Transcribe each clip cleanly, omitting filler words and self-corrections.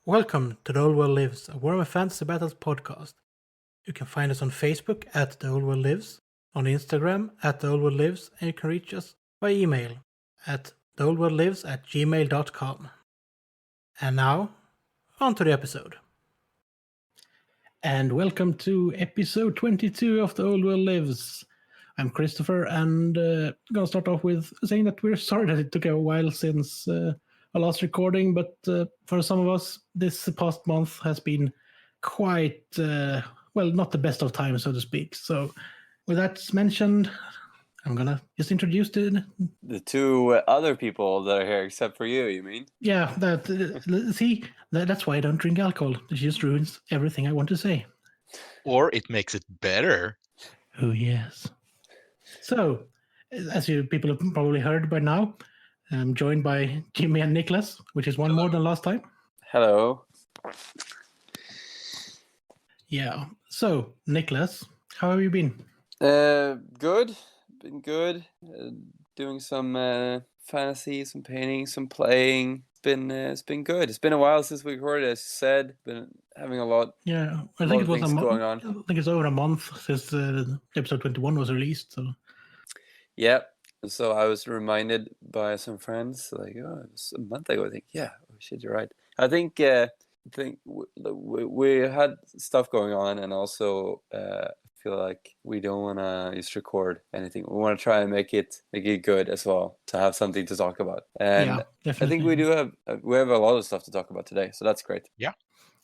Welcome to The Old World Lives, a Warhammer Fantasy Battles podcast. You can find us on Facebook at The Old World Lives, on Instagram at The Old World Lives, and you can reach us by email at theoldworldlives@gmail.com. And now, on to the episode. And welcome to episode 22 of The Old World Lives. I'm Christopher, and I'm going to start off with saying that we're sorry that it took a while since our last recording, but for some of us, this past month has been quite, not the best of times, so to speak. So with that mentioned, I'm going to just introduce the two other people that are here, except for you mean? Yeah, that's why I don't drink alcohol. It just ruins everything I want to say. Or it makes it better. Oh, yes. So, as you people have probably heard by now, I'm joined by Jimmy and Niklas, which is one more than last time. Hello. Yeah. So, Niklas, how have you been? Good. Been good. Doing some fantasy, some painting, some playing. It's been good. It's been a while since we recorded, as you said. Been having a lot. Yeah, I think it was going on. I think it's over a month since episode 21 was released. So. Yeah. So I was reminded by some friends, like, oh, it was a month ago. I think, yeah, oh shit, you're right. I think we had stuff going on, and also feel like we don't want to just record anything. We want to try and make it good as well, to have something to talk about. And yeah, definitely. I think we have a lot of stuff to talk about today, so that's great.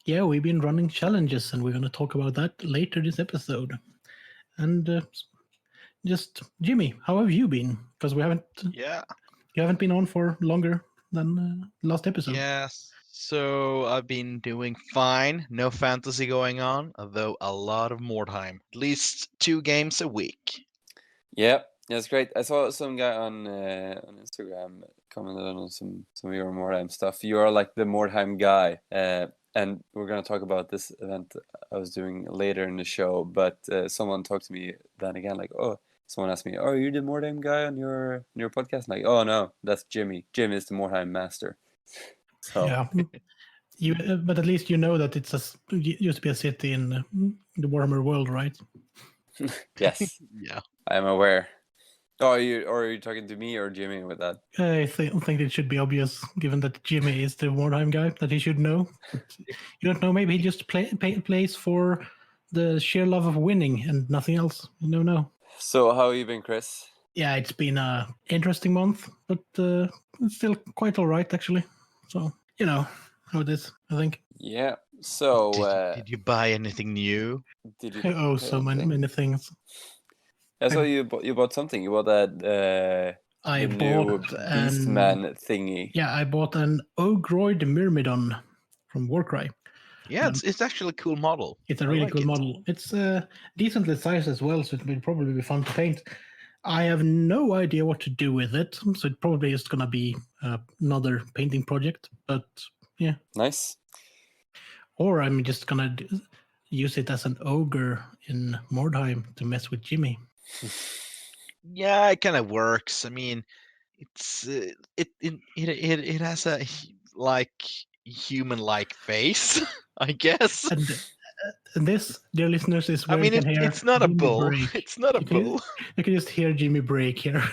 Yeah, we've been running challenges, and we're going to talk about that later this episode. And just Jimmy, how have you been? Because you haven't been on for longer than last episode. Yes. So I've been doing fine. No fantasy going on, although a lot of Mordheim. At least 2 games a week. Yeah, that's great. I saw some guy on Instagram commented on some of your Mordheim stuff. You are like the Mordheim guy. And we're going to talk about this event I was doing later in the show. But someone talked to me then again, like, someone asked me, are you the Mordheim guy on your podcast? I'm like, oh, no, that's Jimmy. Jim is the Mordheim master. So. Yeah, but at least you know that it used to be a city in the Warhammer world, right? Yes. Yeah. I am aware. Oh, are you talking to me or Jimmy with that? I think it should be obvious, given that Jimmy is the Mordheim guy, that he should know. You don't know, maybe he just plays for the sheer love of winning and nothing else. You don't know. So how have you been, Chris? Yeah, it's been an interesting month, but it's still quite all right, actually. So, you know how it is, I think. Yeah. So did you buy anything new? Did you? Oh, so many things. I saw you bought something. You bought that new Beastman thingy. Yeah, I bought an Ogroid Myrmidon from Warcry. Yeah, it's actually a cool model. It's a really cool model. It's decently sized as well, so it will probably be fun to paint. I have no idea what to do with it, so it probably is going to be another painting project, but yeah. Nice. Or I'm just going to use it as an ogre in Mordheim to mess with Jimmy. Yeah, it kind of works. I mean, it's it has a like human-like face, I guess. And this, dear listeners, is where it's not a bull. It's not a bull. You can just hear Jimmy break here.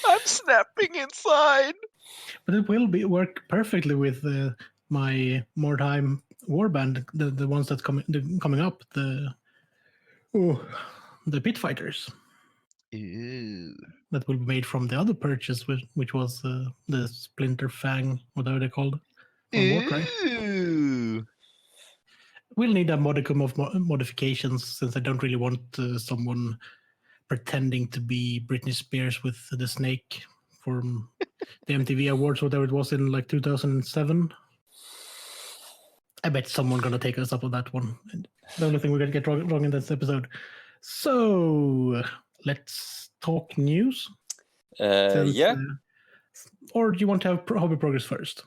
I'm snapping inside. But it will work perfectly with my Mordheim warband, the ones that's coming up, the Pit Fighters. Ooh. That will be made from the other purchase, which was the Splinter Fang, whatever they're called, from Warcry. Ooh. We'll need a modicum of modifications, since I don't really want someone pretending to be Britney Spears with the snake from the MTV Awards, whatever it was in like 2007. I bet someone's going to take us up on that one. The only thing we're going to get wrong in this episode. So, let's talk news. Yeah. Or do you want to have hobby progress first?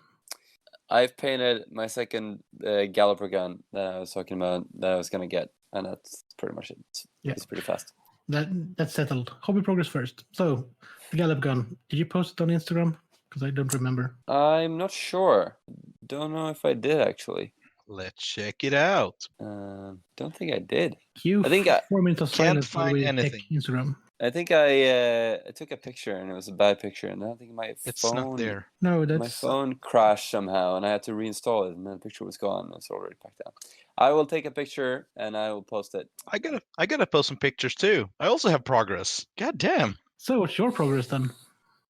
I've painted my second Galloper gun that I was talking about that I was going to get, and that's pretty much it. Yeah. It's pretty fast. That's settled. Hobby progress first. So, the Gallop gun. Did you post it on Instagram? Because I don't remember. I'm not sure. Don't know if I did actually. Let's check it out. Don't think I did. Q, I think 4 minutes of can't silence while find we check anything. Instagram. I think I took a picture and it was a bad picture, and I think my It's phone not there. No, my that's phone crashed somehow, and I had to reinstall it, and then the picture was gone. It's already packed down. I will take a picture and I will post it. I gotta post some pictures too. I also have progress. God damn. So what's your progress then?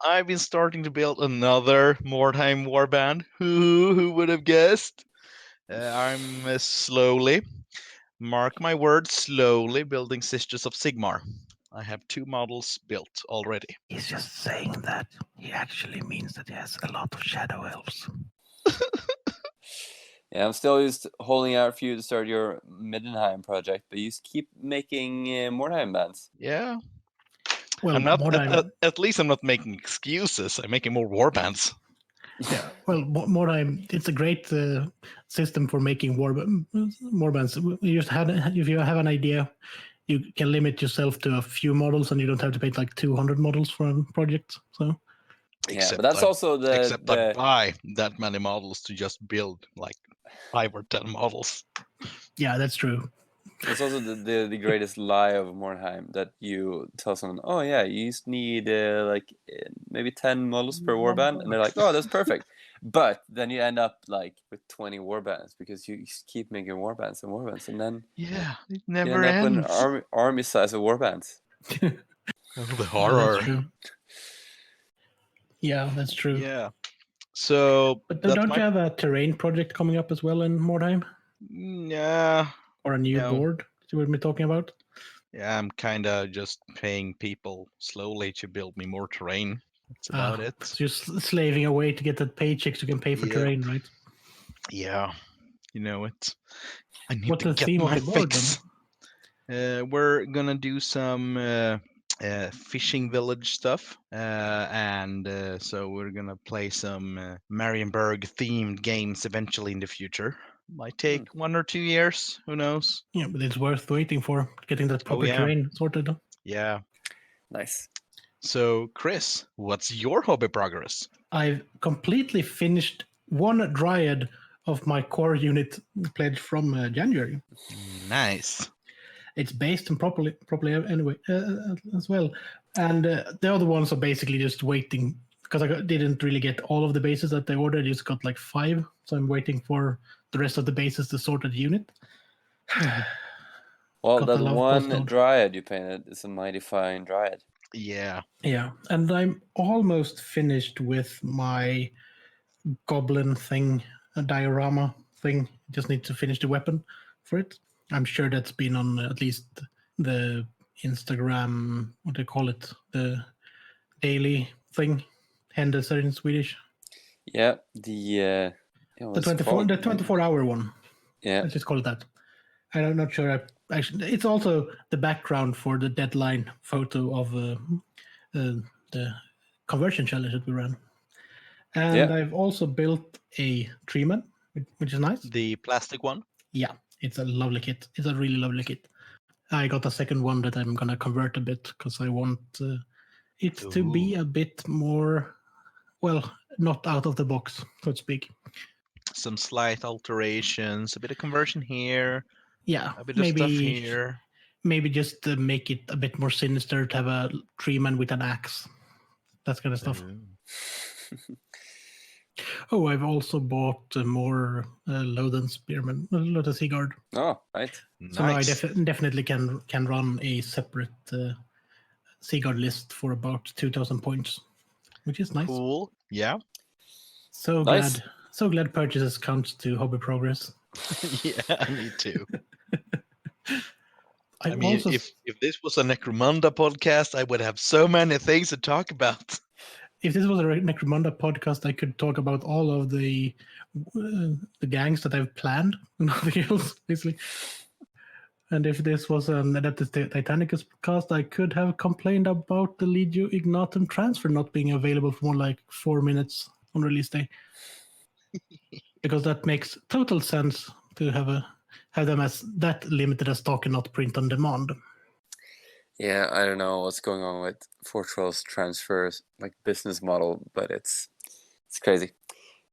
I've been starting to build another Mordheim warband. Who would have guessed? I'm slowly, mark my words, slowly building Sisters of Sigmar. I have 2 models built already. He's just saying that. He actually means that he has a lot of shadow elves. Yeah, I'm still just holding out for you to start your Middenheim project, but you keep making Mordheim bands. Yeah. Well, I'm not. Mordheim, At least I'm not making excuses. I'm making more warbands. yeah. Well, Mordheim, it's a great system for making warbands. You just if you have an idea, you can limit yourself to a few models, and you don't have to paint like 200 models for a project. So Yeah, but that's also Except I the buy that many models to just build like 5 or 10 models. yeah, that's true. it's also the greatest lie of Mordheim, that you tell someone, oh yeah, you just need maybe 10 models per warband, and they're like, oh, that's perfect. But then you end up like with 20 warbands because you just keep making warbands, and then Yeah, it you never end up with ends. an army size of warbands. Oh, the Yeah, horror. that's true. Yeah, that's true. Yeah. So But that's don't my you have a terrain project coming up as well in Mordheim? yeah. Or a new No. board that you were me talking about? Yeah, I'm kind of just paying people slowly to build me more terrain. That's about it. So you're slaving away to get that paycheck so you can pay for Yep. terrain, right? Yeah, you know it. I need What's to the get theme of my the board fix. We're gonna do some fishing village stuff, and so we're gonna play some Marienburg themed games eventually in the future. Might take 1 or 2 years. Who knows? Yeah, but it's worth waiting for getting that proper yeah. terrain sorted. Yeah. Nice. So, Chris, what's your hobby progress? I've completely finished one dryad of my core unit pledge from January. Nice. It's based and properly anyway as well, and the other ones are basically just waiting because didn't really get all of the bases that they ordered. I just got like 5, so I'm waiting for the rest of the bases to sort the unit. Well, Gotta that love one Postcode. dryad you painted is a mighty fine dryad. Yeah. Yeah, and I'm almost finished with my goblin thing, a diorama thing. Just need to finish the weapon for it. I'm sure that's been on at least the Instagram, what do you call it? The daily thing, händelser in Swedish. Yeah, the 24-hour one. Yeah. Let's just call it that. I'm not sure. Actually, it's also the background for the deadline photo of the conversion challenge that we ran. And I've also built a Treeman, which is nice. The plastic one? Yeah, it's a lovely kit. It's a really lovely kit. I got a second one that I'm going to convert a bit because I want it to be a bit more, well, not out of the box, so to speak. Some slight alterations, a bit of conversion here. Yeah, a bit of stuff here. Maybe just to make it a bit more sinister to have a Treeman with an axe. That kind of stuff. Oh, I've also bought more Loden Spearman, Loden Seaguard. Oh, right. So now I definitely can run a separate Seaguard list for about 2,000 points, which is nice. Cool. Yeah. So nice. glad purchases count to hobby progress. Yeah, me too. I mean, also... if this was a Necromunda podcast, I would have so many things to talk about. If this was a Necromunda podcast, I could talk about all of the gangs that I've planned and nothing else, basically. And if this was an Adeptus Titanicus podcast, I could have complained about the Legio Ignatum transfer not being available for more like 4 minutes on release day. Because that makes total sense to have them as that limited as stock and not print on demand. Yeah, I don't know what's going on with Fortress transfers, like business model, but it's It's crazy.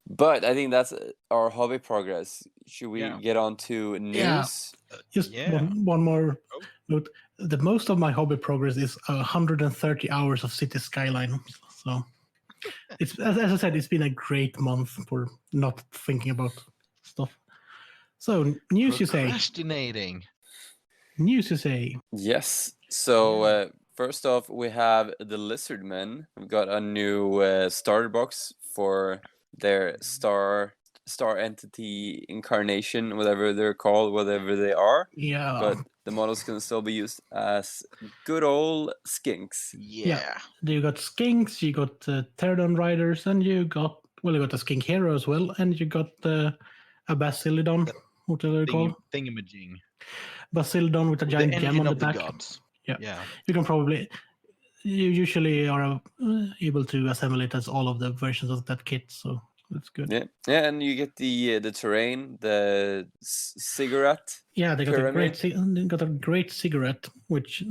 But I think that's our hobby progress. Should we Yeah. get on to news? Just Yeah. one more Oh. note. The most of my hobby progress is 130 hours of City Skyline. So it's as I said, it's been a great month for not thinking about stuff. So news you say? Procrastinating. News you say? Yes. So first off, we have the Lizardmen. We've got a new starter box for their star entity incarnation, whatever they're called, whatever they are. Yeah. But the models can still be used as good old skinks. Yeah. You got skinks, you got Pterodon riders, and you got a skink hero as well, and you got a Basilodon, whatever they call Thingamajig. Basilodon with a The giant gem engine on the of the back. gods. Yeah. Yeah. You can probably you usually are able to assemble it as all of the versions of that kit, so that's good. Yeah, and you get the terrain, the cigarette. Yeah, they got pyramid. a great cigarette, which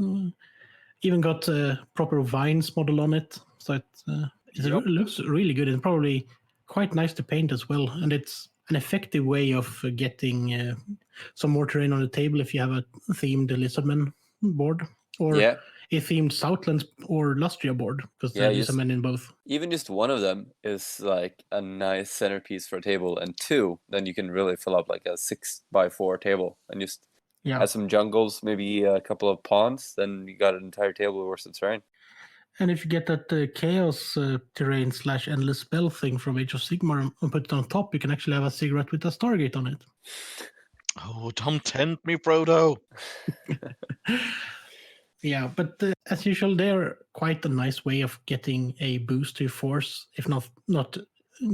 even got a proper vines model on it, so it looks really good and probably quite nice to paint as well. And it's an effective way of getting some more terrain on the table if you have a themed Lizardman board or Yeah. a themed Southlands or Lustria board, because there are Lizardmen in both. Even just one of them is like a nice centerpiece for a table, and two, then you can really fill up like a 6x4 table and just add some jungles, maybe a couple of ponds, then you got an entire table worth of terrain. And if you get that chaos terrain / endless spell thing from Age of Sigmar and put it on top, you can actually have a cigarette with a Stargate on it. Oh, don't tempt me, Frodo. Yeah, but as usual, they're quite a nice way of getting a boost to your force, if not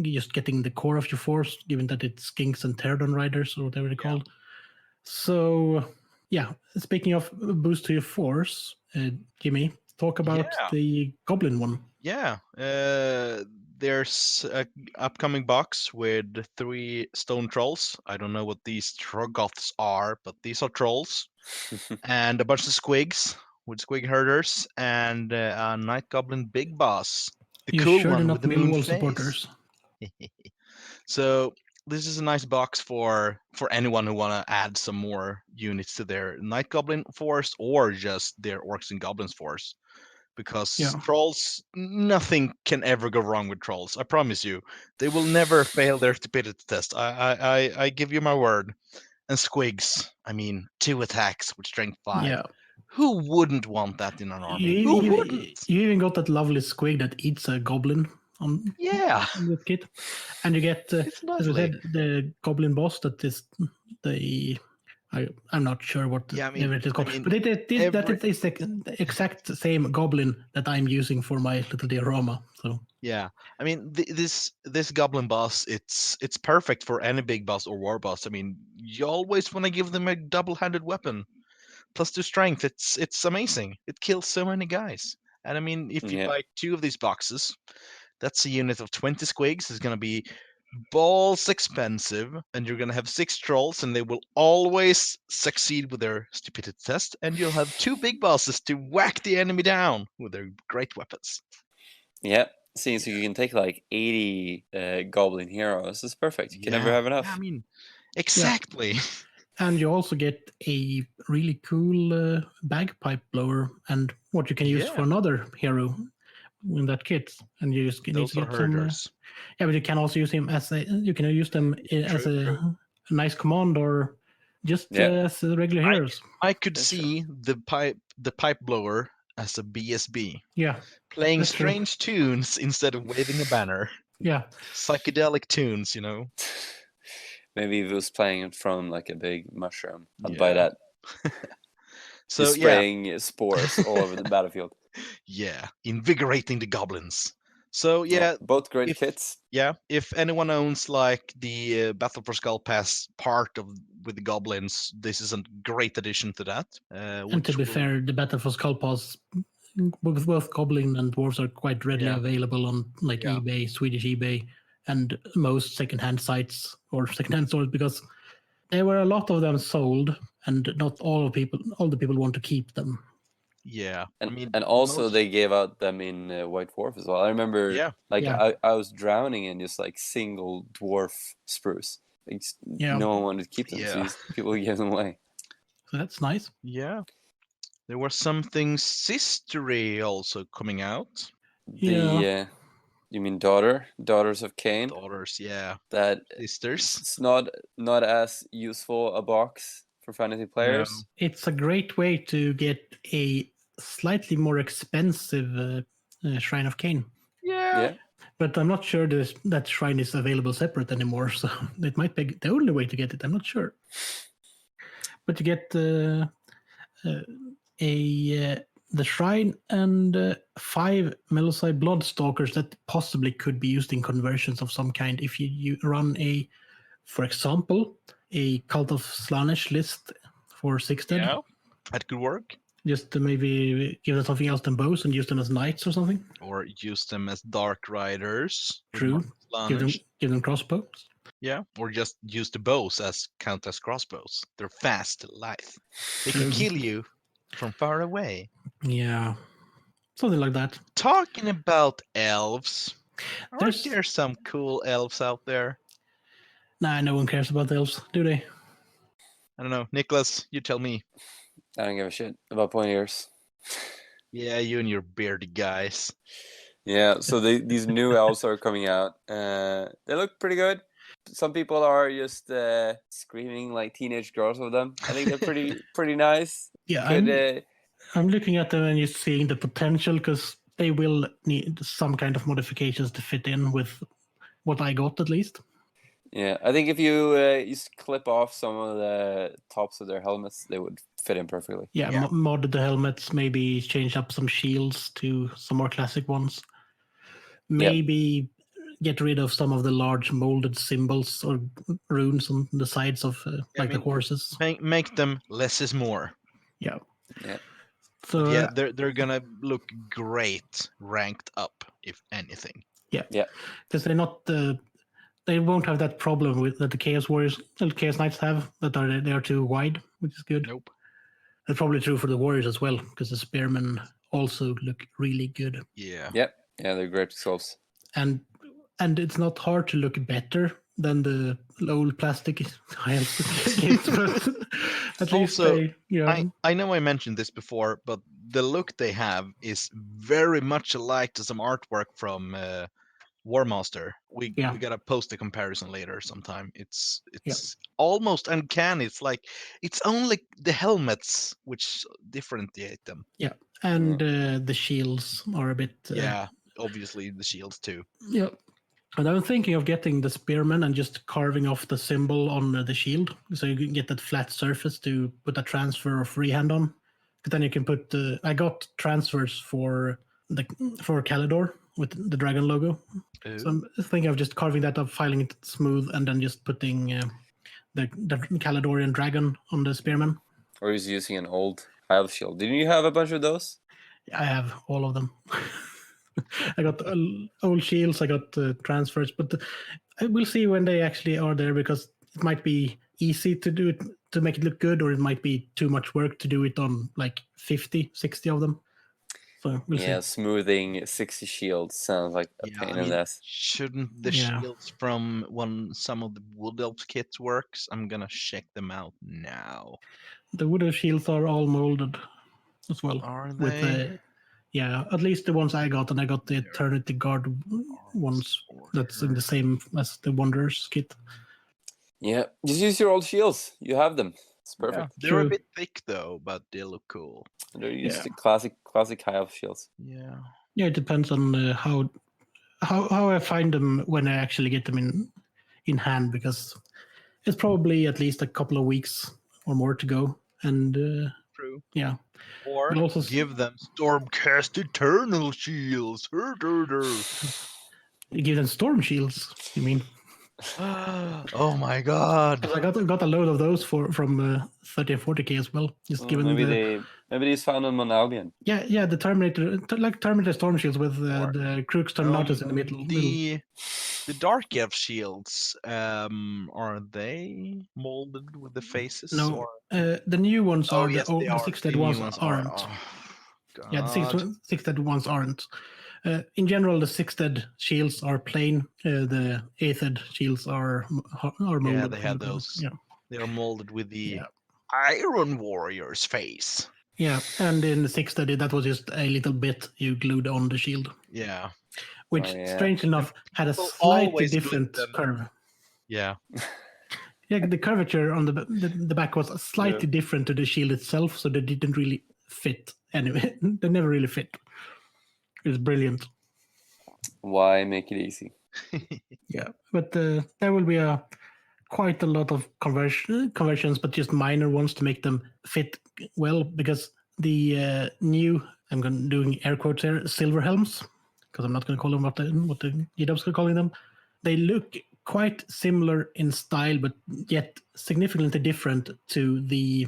just getting the core of your force, given that it's skinks and Pterodon riders or whatever they're called. So, yeah, speaking of boost to your force, Jimmy, talk about the Goblin one. Yeah, there's a upcoming box with 3 stone trolls. I don't know what these Troggoths are, but these are trolls. And a bunch of squigs with squig herders and a Night Goblin Big Boss. The cool one with the moon face. Supporters. So this is a nice box for anyone who want to add some more units to their Night Goblin force or just their Orcs and Goblins force. Because trolls, nothing can ever go wrong with trolls. I promise you, they will never fail their stupidity test. I give you my word. And squigs, 2 attacks with strength 5. Yeah. Who wouldn't want that in an army? Who wouldn't? You even got that lovely squig that eats a goblin on the kit, and you get as I said, the goblin boss that is the. I'm not sure what it is called, but that is the exact same goblin that I'm using for my little diorama. So this goblin boss, it's perfect for any big boss or war boss. You always want to give them a double-handed weapon, plus 2 strength. It's amazing. It kills so many guys. And if you buy 2 of these boxes, that's a unit of 20 squigs. It's gonna be balls expensive, and you're gonna have 6 trolls, and they will always succeed with their stupidity test, and you'll have 2 big bosses to whack the enemy down with their great weapons. So you can take like 80 goblin heroes. It's perfect. You can never have enough. Exactly. And you also get a really cool bagpipe blower, and what you can use for another hero in that kit, and you just need to get some. But you can also use him as a nice command or just as regular heroes. I could see the pipe blower as a BSB. Yeah, playing strange tunes instead of waving a banner. Yeah, psychedelic tunes. Maybe if it was playing it from like a big mushroom, I'd buy that. So spraying spores all over the battlefield. Yeah, invigorating the goblins. So both great kits. Yeah, if anyone owns like the Battle for Skull Pass part with the goblins, this is a great addition to that. And to be fair, the Battle for Skull Pass, both goblin and dwarves are quite readily available on eBay, Swedish eBay, and most secondhand sites or secondhand stores, because there were a lot of them sold, and not all the people want to keep them. Yeah, And also most- they gave out them in White Dwarf as well. I remember, Yeah. like Yeah. I was drowning in just like single dwarf spruce. Like, Yeah. no one wanted to keep them, so Yeah. people gave them away. So that's nice. Yeah. There was something sistery also coming out. The you mean Daughters of Cain? Daughters, yeah. That Sisters. it's not as useful a box for fantasy players. It's a great way to get a slightly more expensive Shrine of Cain. Yeah. But I'm not sure that shrine is available separate anymore, so it might be the only way to get it. I'm not sure. But you get the shrine and 5 Melusai Bloodstalkers that possibly could be used in conversions of some kind. If you run for example, a Cult of Slanesh list for 6 dead. Yeah, that could work. Just to maybe give them something else than bows and use them as knights or something. Or use them as dark riders. with True. Slaanesh. Give them crossbows. Yeah, or just use the bows as count as crossbows. They're fast, light. They can kill you from far away. Yeah. Something like that. Talking about elves, There's- there some cool elves out there? Nah, no one cares about elves, do they? I don't know. Niklas, you tell me. I don't give a shit about pointy ears. Yeah, you and your beardy guys. Yeah, so these new elves are coming out. They look pretty good. Some people are just screaming like teenage girls with them. I think they're pretty nice. Yeah, Could, I'm looking at them and just seeing the potential because they will need some kind of modifications to fit in with what I got at least. yeah, I think if you just clip off some of the tops of their helmets, they would fit in perfectly. Yeah, mod the helmets, maybe change up some shields to some more classic ones. Maybe get rid of some of the large molded symbols or runes on the sides of the horses. Make them less is more. Yeah. Yeah. So But yeah, they're gonna look great ranked up, if anything. Yeah. Yeah. Because they're not they won't have that problem with that the Chaos Warriors and Chaos Knights have, that they are too wide, which is good. Nope. That's probably true for the Warriors as well, because the Spearmen also look really good. Yeah. Yeah, they're great souls. And it's not hard to look better than the old plastic games, but at least Also, they, you know, I know I mentioned this before, but the look they have is very much alike to some artwork from Warmaster. We gotta post a comparison later sometime. It's almost uncanny. It's like it's only the helmets which differentiate them. Yeah, and the shields are a bit. Obviously the shields too. Yeah, and I'm thinking of getting the Spearman and just carving off the symbol on the shield, so you can get that flat surface to put a transfer or freehand on. But then you can put. I got transfers for Calidor with the dragon logo. So I'm thinking of just carving that up, filing it smooth, and then just putting the Caledorian dragon on the Spearman. Or he's using an old Hive shield. Didn't you have a bunch of those? I have all of them. I got old shields, I got transfers, but we'll see when they actually are there, because it might be easy to do it, to make it look good, or it might be too much work to do it on like 50, 60 of them. So we'll see. Smoothing 60 shields sounds like a pain in the ass. Shouldn't the shields from some of the Wood Elf kits works? I'm gonna check them out now. The Wood Elf shields are all molded as well. Are they? At least the ones I got, and I got the Eternity Guard ones. That's in the same as the Wanderers kit. Yeah, just use your old shields. You have them. It's perfect. They're a bit thick though, but they look cool. They're used to classic Hive shields. Yeah. Yeah, it depends on how I find them when I actually get them in hand, because it's probably at least a couple of weeks or more to go. And True. Yeah. Or also give them Stormcast Eternal Shields. You give them Storm Shields, you mean? Oh my god. I got a load of those from 30 and 40k as well. Just given maybe these found them on Albion. Yeah, the Terminator Storm Shields with the Crux Tornadoes in the middle. The Dark Elf shields, are they molded with the faces? No, the new ones are yes, the 6 dead ones aren't. Yeah, the six-head ones aren't. In general, the six-head shields are plain. The eighth-head shields are molded. Yeah, they from had the- those. Yeah, They are molded with the Yeah. Iron Warrior's face. yeah. And in the six-head, that was just a little bit you glued on the shield, Yeah. which, Oh, yeah. strange enough, had a People slightly always glue different them. curve. Yeah. Yeah, the curvature on the back was slightly different to the shield itself, so they didn't really fit. Anyway, they never really fit. It was brilliant. Why make it easy? Yeah, but there will be quite a lot of conversions, but just minor ones to make them fit well. Because the new, I'm doing air quotes here, silver helms, because I'm not going to call them what the G-Dubs are calling them. They look quite similar in style, but yet significantly different to the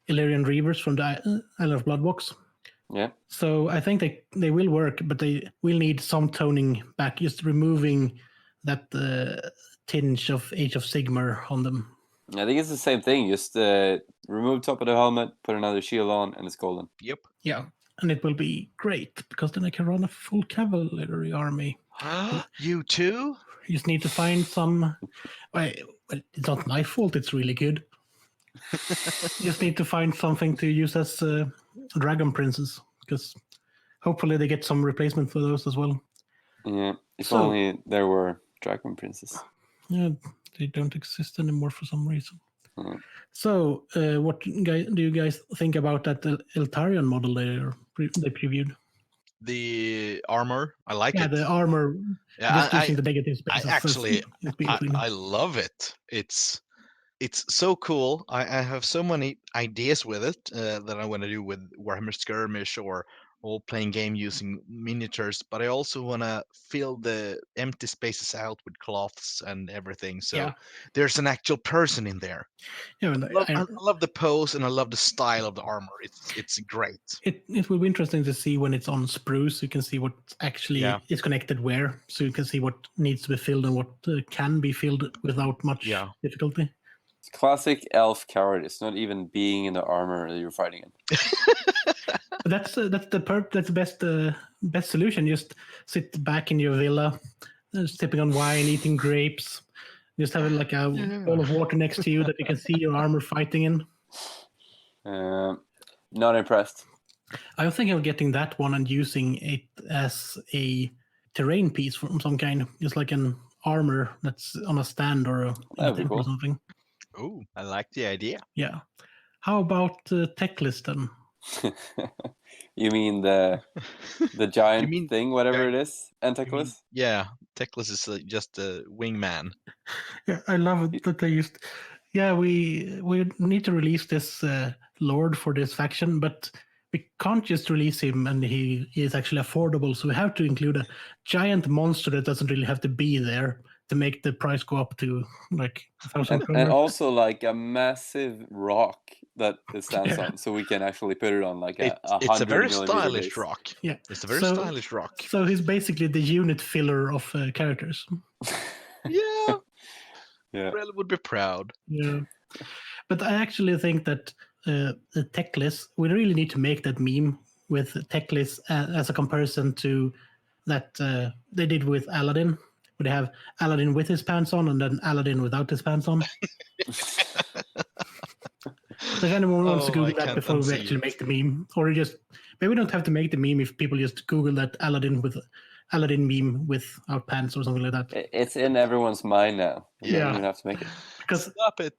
Illyrian Reavers from the Isle of Blood box. Yeah. So I think they will work, but they will need some toning back, just removing that tinge of Age of Sigmar on them. I think it's the same thing. Just remove top of the helmet, put another shield on, and it's golden. Yep. Yeah, and it will be great, because then I can run a full cavalry army. You too? You just need to find some... Well, it's not my fault, it's really good. You just need to find something to use as Dragon Princes, because hopefully they get some replacement for those as well. Yeah. If So- only there were Dragon Princes. Yeah, they don't exist anymore for some reason. Mm. So, what do you guys think about that Eltarion model they previewed? The armor, I like Yeah, it. the armor, Yeah, just I using the negative spaces. actually- it's beautiful. I love it. It's so cool. I have so many ideas with it that I want to do with Warhammer Skirmish or playing game using miniatures, but I also want to fill the empty spaces out with cloths and everything. So Yeah. there's an actual person in there. Yeah, and I love the pose and I love the style of the armor. It's great. it will be interesting to see when it's on spruce. You can see what actually is connected where, so you can see what needs to be filled and what can be filled without much difficulty. It's classic elf cowardice, not even being in the armor that you're fighting in. But that's the best solution. Just sit back in your villa, sipping on wine, eating grapes. Just have like a bowl of water next to you that you can see your armor fighting in. Not impressed. I was thinking of getting that one and using it as a terrain piece from some kind, just like an armor that's on a stand or That'd be or cool. something. Oh, I like the idea. Yeah. How about Teclis then? You mean the giant You mean thing, whatever giant- it is, Entaclus? Yeah, Teclis is just a wingman. Yeah, I love it that they used. Yeah, we need to release this lord for this faction, but we can't just release him and he is actually affordable. So we have to include a giant monster that doesn't really have to be there to make the price go up to like 1,000 And kroner. also like a massive rock that it stands on, so we can actually put it on like a It's a 100 very millimeter stylish base. rock. Yeah. It's a very So- stylish rock. So he's basically the unit filler of characters. Yeah, Yeah. Rel would be proud. Yeah. But I actually think that the Teclis, we really need to make that meme with Teclis as a comparison to that they did with Aladdin. Where they have Aladdin with his pants on and then Aladdin without his pants on. So if anyone wants to Oh, Google I that can't before we unsee actually it. make the meme, or just maybe we don't have to make the meme if people just Google that Aladdin meme without pants or something like that. It's in everyone's mind now. You Yeah. don't even have to make it. Because Stop it.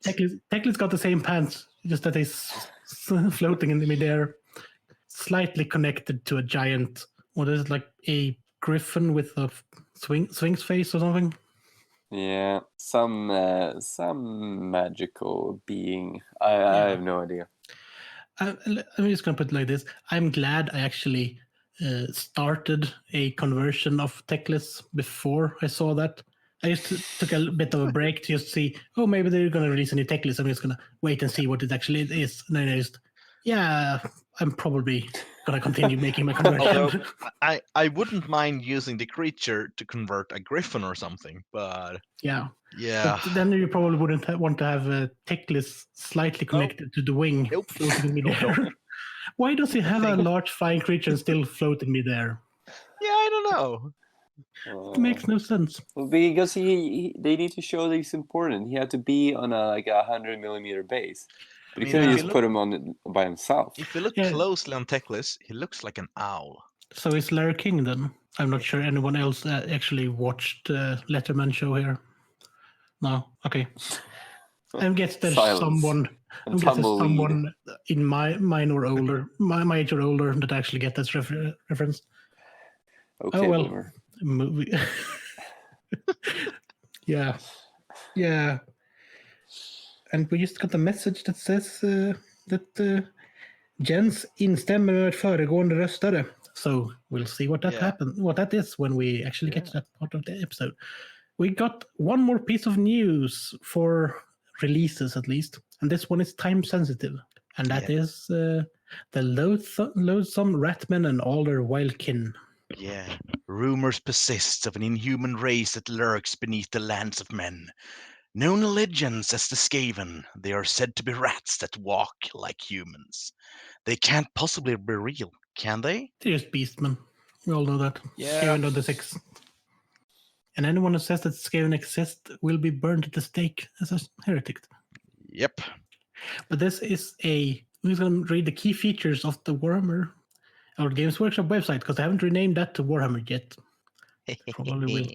Teclis got the same pants, just that he's floating in the midair, slightly connected to a giant. What is it, like a griffin with a swing's face or something? Yeah, some magical being. I have no idea. I'm just gonna put it like this. I'm glad I actually started a conversion of Teclis before I saw that. I just took a bit of a break to just see, oh, maybe they're gonna release a new Teclis. I'm just gonna wait and see what it actually is. And then I just, I'm probably gonna continue making my conversion. Although I wouldn't mind using the creature to convert a griffin or something, but Yeah. yeah. But then you probably wouldn't want to have a Teclis slightly connected to the wing Nope. floating in Nope, midair. nope. Why does he have a thing. large flying creature and still float in midair? Yeah, I don't know. It makes no sense. Well, because they need to show that he's important. He had to be on a 100mm base, but I he mean, could have if just you put look- him on it by himself. If you look Yeah. closely on Teclis, he looks like an owl. So is Larry King then? I'm not sure anyone else actually watched Letterman show here. No, okay. I guess there's Silence someone. I and guess there's tumbleweed. someone in mine or older, my age or older, that actually get this reference. Okay, Oh well, boomer. movie. Yeah. And we just got a message that says that Jens instämmer med föregående röstare. So we'll see what that is when we actually get to that part of the episode. We got one more piece of news for releases, at least, and this one is time sensitive, and that is the loathsome Ratmen and all their wild kin. Yeah. Rumors persist of an inhuman race that lurks beneath the lands of men. Known legends as the Skaven, they are said to be rats that walk like humans. They can't possibly be real, can they? They're just beastmen. We all know that. Yeah. Skaven of the Six. And anyone who says that Skaven exist will be burned at the stake as a heretic. Yep. But this is we're going to read the key features of the Warhammer or Games Workshop website, because I haven't renamed that to Warhammer yet. Probably will.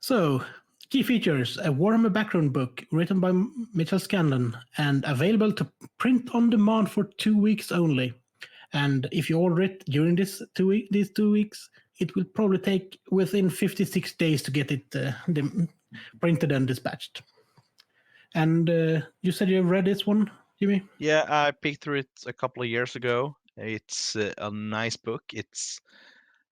So, key features: a Warhammer background book written by Mitchell Scanlon and available to print on demand for 2 weeks only. And if you order it during these 2 weeks, it will probably take within 56 days to get it printed and dispatched. And you said you've read this one, Jimmy? Yeah, I picked through it a couple of years ago. It's a nice book.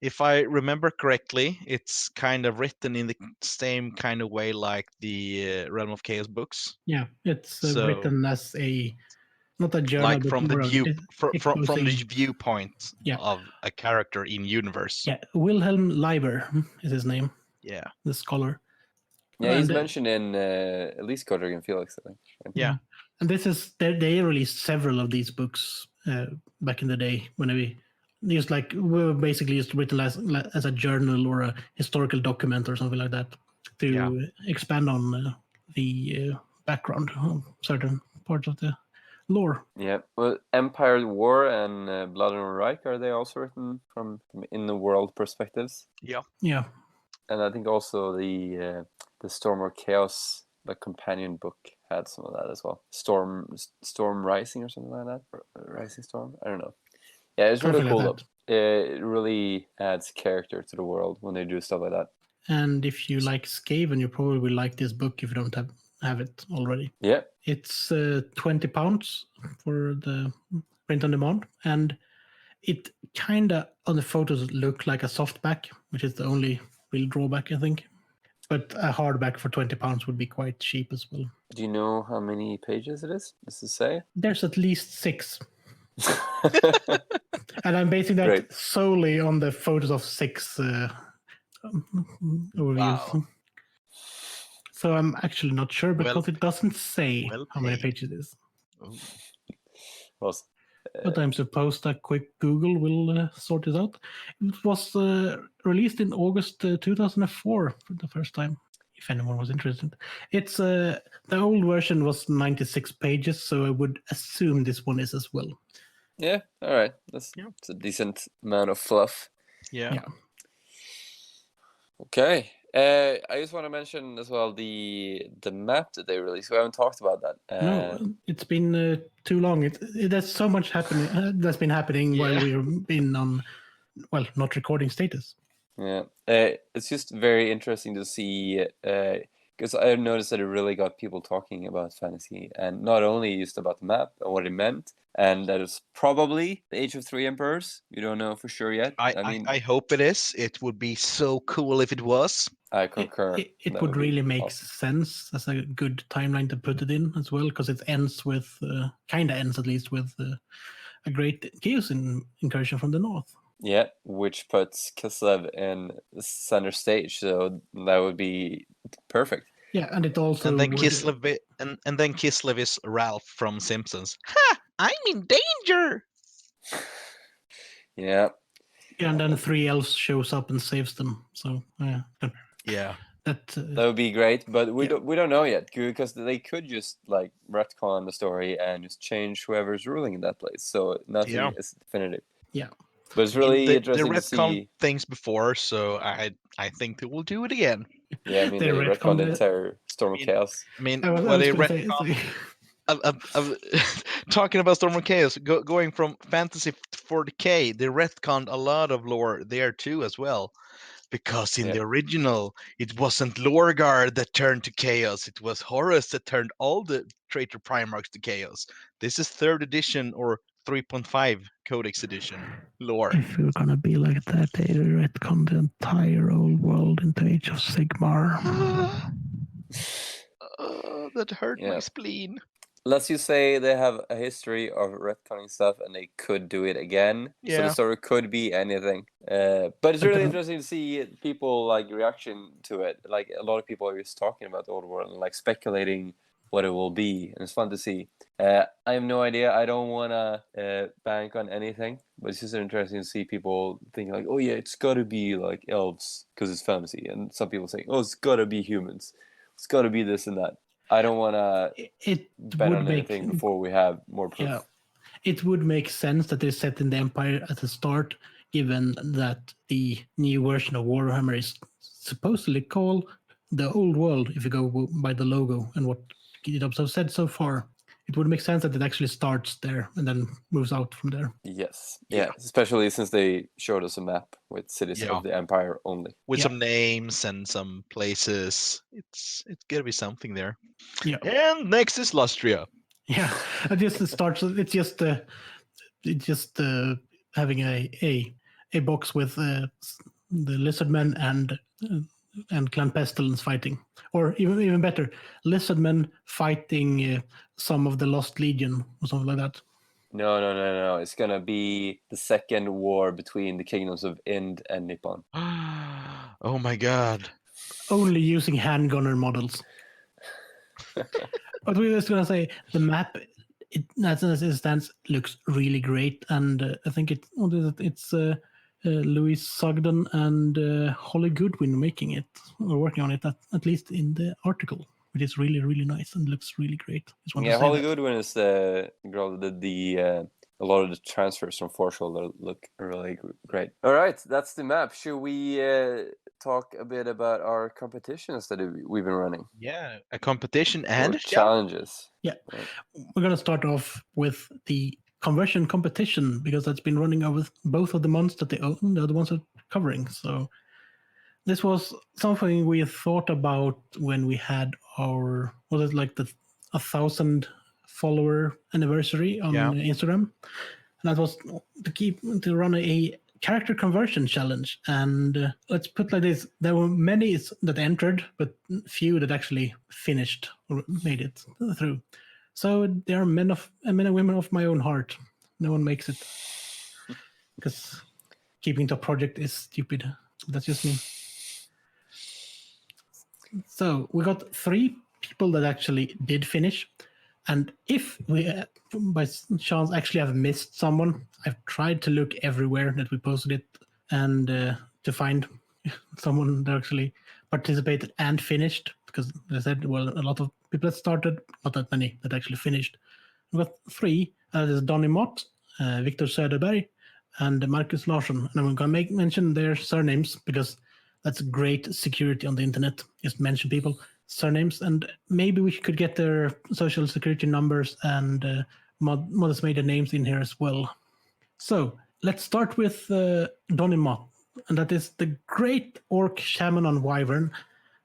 If I remember correctly, it's kind of written in the same kind of way like the Realm of Chaos books. Yeah, it's So- written as not a journal, Like but from the more of view from exposing- the viewpoint Yeah. of a character in universe. Yeah, Wilhelm Leiber is his name, Yeah. the scholar. Yeah, he's And, mentioned in at least Kodrick and Felix, I think. Yeah. And this is they released several of these books back in the day when we were basically just written as a journal or a historical document or something like that to expand on the background of certain parts of the lore. Yeah, well, Empire War and Blood and Reich, are they also written from in the world perspectives? Yeah, And I think also the Storm or Chaos, the companion book, had some of that as well. Storm Rising or something like that. Rising Storm. I don't know. Yeah, it's really Something like cool though. It really adds character to the world when they do stuff like that. and if you like Skaven, you probably will like this book if you don't have it already. Yeah. It's £20 for the print on demand, and it kind of on the photos look like a softback, which is the only real drawback, I think. But a hardback for £20 would be quite cheap as well. Do you know how many pages it is? Does it say? There's at least 6, and I'm basing that Great. solely on the photos of 6 overviews. Wow. So I'm actually not sure because it doesn't say well how many paid. pages it is. Well, But I'm supposed a quick Google will sort it out. It was released in August 2004 for the first time, if anyone was interested. It's the old version was 96 pages, so I would assume this one is as well. yeah, all right. That's a decent amount of fluff. Yeah. Okay. I just want to mention as well the map that they released. We haven't talked about that. No, it's been too long. There's so much happening that's been happening while we've been on, not recording status. Yeah, it's just very interesting to see because I noticed that it really got people talking about fantasy, and not only just about the map and what it meant, and that it's probably the Age of 3 Emperors. We don't know for sure yet. I hope it is. It would be so cool if it was. I concur. It That would be really make awesome. sense as a good timeline to put it in as well, because it ends with, kind of ends at least with a great chaos incursion from the north. Yeah, which puts Kislev in the center stage, so that would be perfect. Yeah, and it also And then would- Kislev and then Kislev is Ralph from Simpsons. Ha! I'm in danger. Yeah. Yeah, and then 3 elves shows up and saves them. So Yeah. that would be great, but we Yeah. don't know yet because they could just like retcon the story and just change whoever's ruling in that place. So nothing is definitive. Yeah. But it's I mean, really they interesting to retconned see. things before, so I think they will do it again. Yeah, I mean They they retconned the retconned it. entire Storm of Chaos. I mean, I was they gonna say, retconned. Talking about Storm of Chaos, going from Fantasy 40K, they retconned a lot of lore there too as well. Because in the original, it wasn't Lorgar that turned to chaos; it was Horus that turned all the traitor Primarchs to chaos. This is 3rd edition or 3.5 Codex edition lore. if you're gonna be like that, they retcon the entire old world into Age of Sigmar. That hurt my spleen. Let's just say they have a history of retconning stuff and they could do it again. So the Yeah. story could be anything. But it's really interesting to see people like reaction to it. Like a lot of people are just talking about the old world and like speculating what it will be, and it's fun to see. I have no idea. I don't want to bank on anything, but it's just interesting to see people thinking like, oh yeah, it's got to be like elves because it's fantasy, and some people saying, oh, it's got to be humans. It's got to be this and that. I don't want to bet on anything before we have more proof. Yeah, it would make sense that they set in the Empire at the start, given that the new version of Warhammer is supposedly called the Old World, if you go by the logo and what GitHub have said so far. It would make sense that it actually starts there and then moves out from there. Yes. Yeah. Especially since they showed us a map with cities of the Empire only. With some names and some places. It's gotta be something there. Yeah. And next is Lustria. Yeah. It just starts. It's just having a box with the Lizardmen and Clan Pestilence fighting, or even better, Lizardmen fighting some of the Lost Legion or something like that. No. It's gonna be the second war between the kingdoms of Ind and Nippon. Oh my god! Only using handgunner models. But we were just gonna say the map. As it stands, looks really great, and I think it's Louis Sugden and Holly Goodwin making it or working on it, at least in the article, which is really, really nice and looks really great. Yeah, Holly Goodwin is the girl that did a lot of the transfers from Forshall that look really great. All right, that's the map. Should we talk a bit about our competitions that we've been running? Yeah, a competition and challenges. Yeah, we're gonna start off with the conversion competition because that's been running over both of the months that they own, the other ones are covering. So this was something we thought about when we had our, was it like the 1,000 follower anniversary on Instagram, and that was to run a character conversion challenge. And let's put it like this: there were many that entered, but few that actually finished or made it through. So there are men and women of my own heart. No one makes it because keeping to a project is stupid. That's just me. So we got 3 people that actually did finish. And if we, by chance, actually have missed someone, I've tried to look everywhere that we posted it and to find someone that actually participated and finished. Because as I said, well, a lot of people that started, not that many that actually finished. We got 3. There's Donny Mott, Victor Söderberg, and Marcus Larsson. And I'm going to mention their surnames because that's great security on the internet. Just mention people, surnames, and maybe we could get their social security numbers and modest maiden names in here as well. So let's start with Donny Mott, and that is the Great Orc Shaman on Wyvern,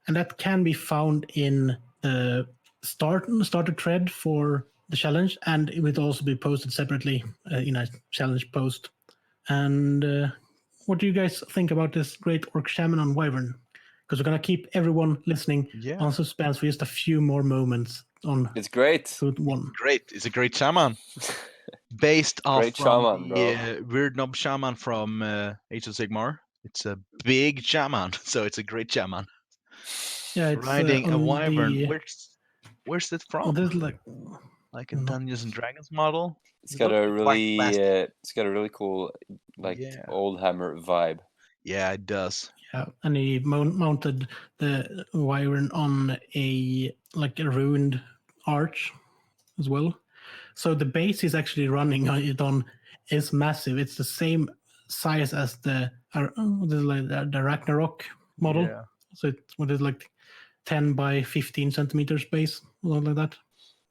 and that can be found in the starter thread for the challenge, and it will also be posted separately in a challenge post. And what do you guys think about this Great Orc Shaman on Wyvern? Because we're going to keep everyone listening on suspense for just a few more moments on It's great. Route 1. Great. It's a great shaman. Based off great shaman, the Weird Knob Shaman from Age of Sigmar. It's a big shaman, so it's a great shaman. Yeah, it's riding a wyvern. Where's it from? There's like like a No. Dungeons and Dragons model. It's It got a looked quite really plastic. it's got a really cool like Yeah. old Hammer vibe. Yeah, it does. Yeah, and he mounted the Wyvern on a ruined arch as well. So the base is actually running it on is massive. It's the same size as the Ragnarok model. Yeah. So it's what is like 10 by 15 centimeters base, something like that.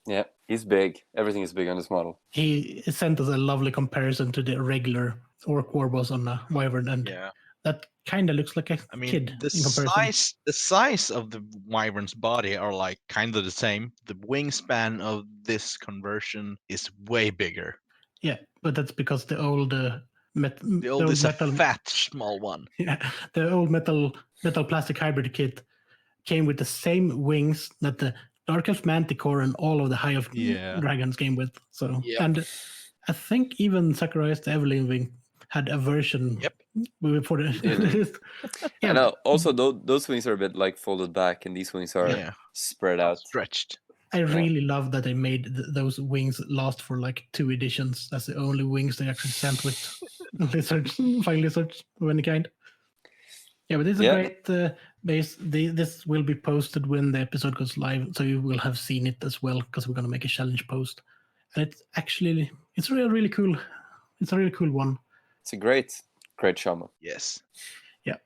Yeah, he's big. Everything is big on this model. He sent us a lovely comparison to the regular Orc War boss on the Wyvern, and Yeah. that kind of looks like a I mean, kid the in comparison. size of the Wyvern's body are like kind of the same. The wingspan of this conversion is way bigger. Yeah, but that's because the old The the old old is a metal fat small one. yeah, the old metal plastic hybrid kit came with the same wings that the Dark Elf Manticore and all of the High of Yeah. Dragons came with. So Yep. and I think even Zacharias the Evelyn wing had a version Yep. before the I know. Also, those wings are a bit like folded back, and these wings are Yeah. spread out. Stretched. I really love that they made those wings last for like 2 editions. That's the only wings they actually sent with lizards, flying lizards of any kind. Yeah, but it's a great base. This will be posted when the episode goes live, so you will have seen it as well because we're gonna make a challenge post, and it's really cool. It's a really cool one. It's a great shaman. Yes. Yeah,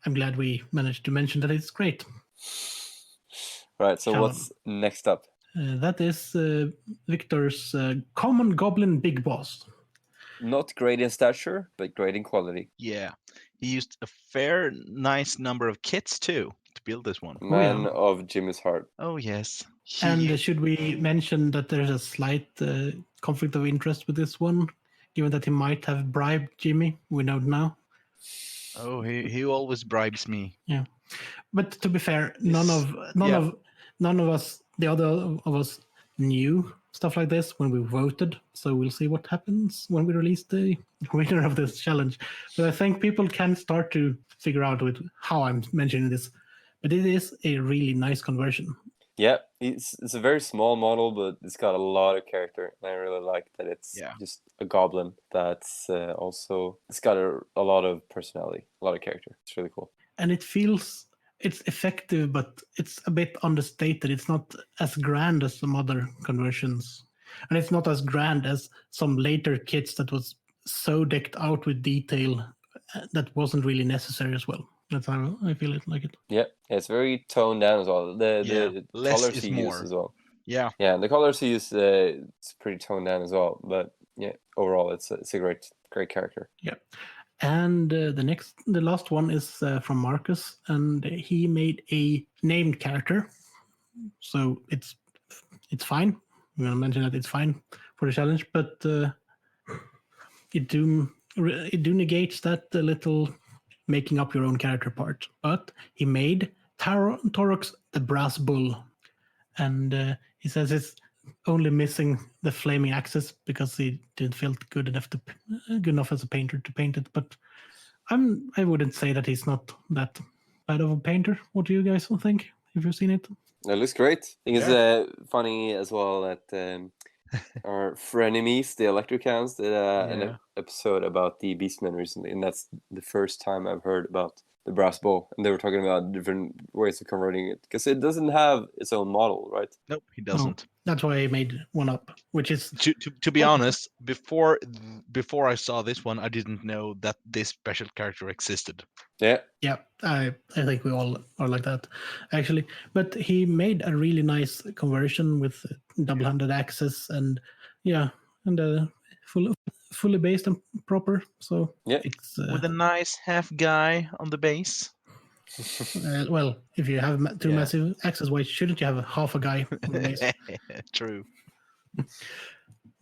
I'm glad we managed to mention that it's great. Right. So Shaman. what's next up? That is Victor's common goblin big boss. Not great in stature, but great in quality. Yeah. He used a fair, nice number of kits too to build this one. Man of Jimmy's heart. Oh yes. And should we mention that there's a slight conflict of interest with this one, given that he might have bribed Jimmy? We don't know. Oh, he always bribes me. Yeah, but to be fair, none of us, the other of us, knew stuff like this when we voted. So we'll see what happens when we release the winner of this challenge. But I think people can start to figure out with how I'm mentioning this. But it is a really nice conversion. Yeah, it's a very small model, but it's got a lot of character. And I really like that it's just a goblin that's also it's got a lot of personality, a lot of character. It's really cool. And it's effective, but it's a bit understated. It's not as grand as some other conversions. And it's not as grand as some later kits that was so decked out with detail that wasn't really necessary as well. That's how I feel it like it. Yeah, it's very toned down as well. The less colors is he more. uses as well. Yeah. Yeah, and the colors he uses it's pretty toned down as well. But yeah, overall it's a great character. Yeah. And the last one is from Marcus, and he made a named character. So it's fine. I'm gonna mention that it's fine for the challenge, but it do negates that little making up your own character part. But he made Torox the Brass Bull, and he says it's only missing the flaming axis because he didn't feel good enough as a painter to paint it. But I wouldn't say that he's not that bad of a painter. What do you guys think? Have you seen it? It looks great. I think it's funny as well that our frenemies, the Electrocans, did an episode about the Beastmen recently, and that's the first time I've heard about the Brass Bow, and they were talking about different ways of converting it because it doesn't have its own model, right? Nope, he doesn't. That's why I made one up, which is to be honest. Before I saw this one, I didn't know that this special character existed. Yeah. I think we all are like that, actually. But he made a really nice conversion with double-handed axes and fully based and proper. So it's with a nice half guy on the base. Well, if you have two massive axes, why shouldn't you have half a guy on the base? True.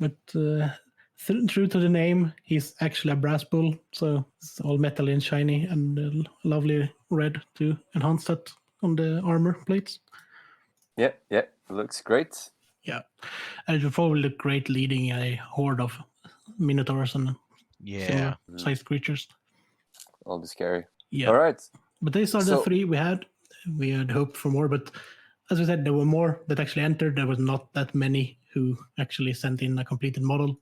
But true to the name, he's actually a brass bull, so it's all metal and shiny and lovely red to enhance that on the armor plates. Yeah, it looks great. Yeah, and it would probably look great leading a horde of minotaurs and sized creatures. That'll be scary. Yeah. All right. But these are the three we had. We had hoped for more, but as we said, there were more that actually entered. There was not that many who actually sent in a completed model.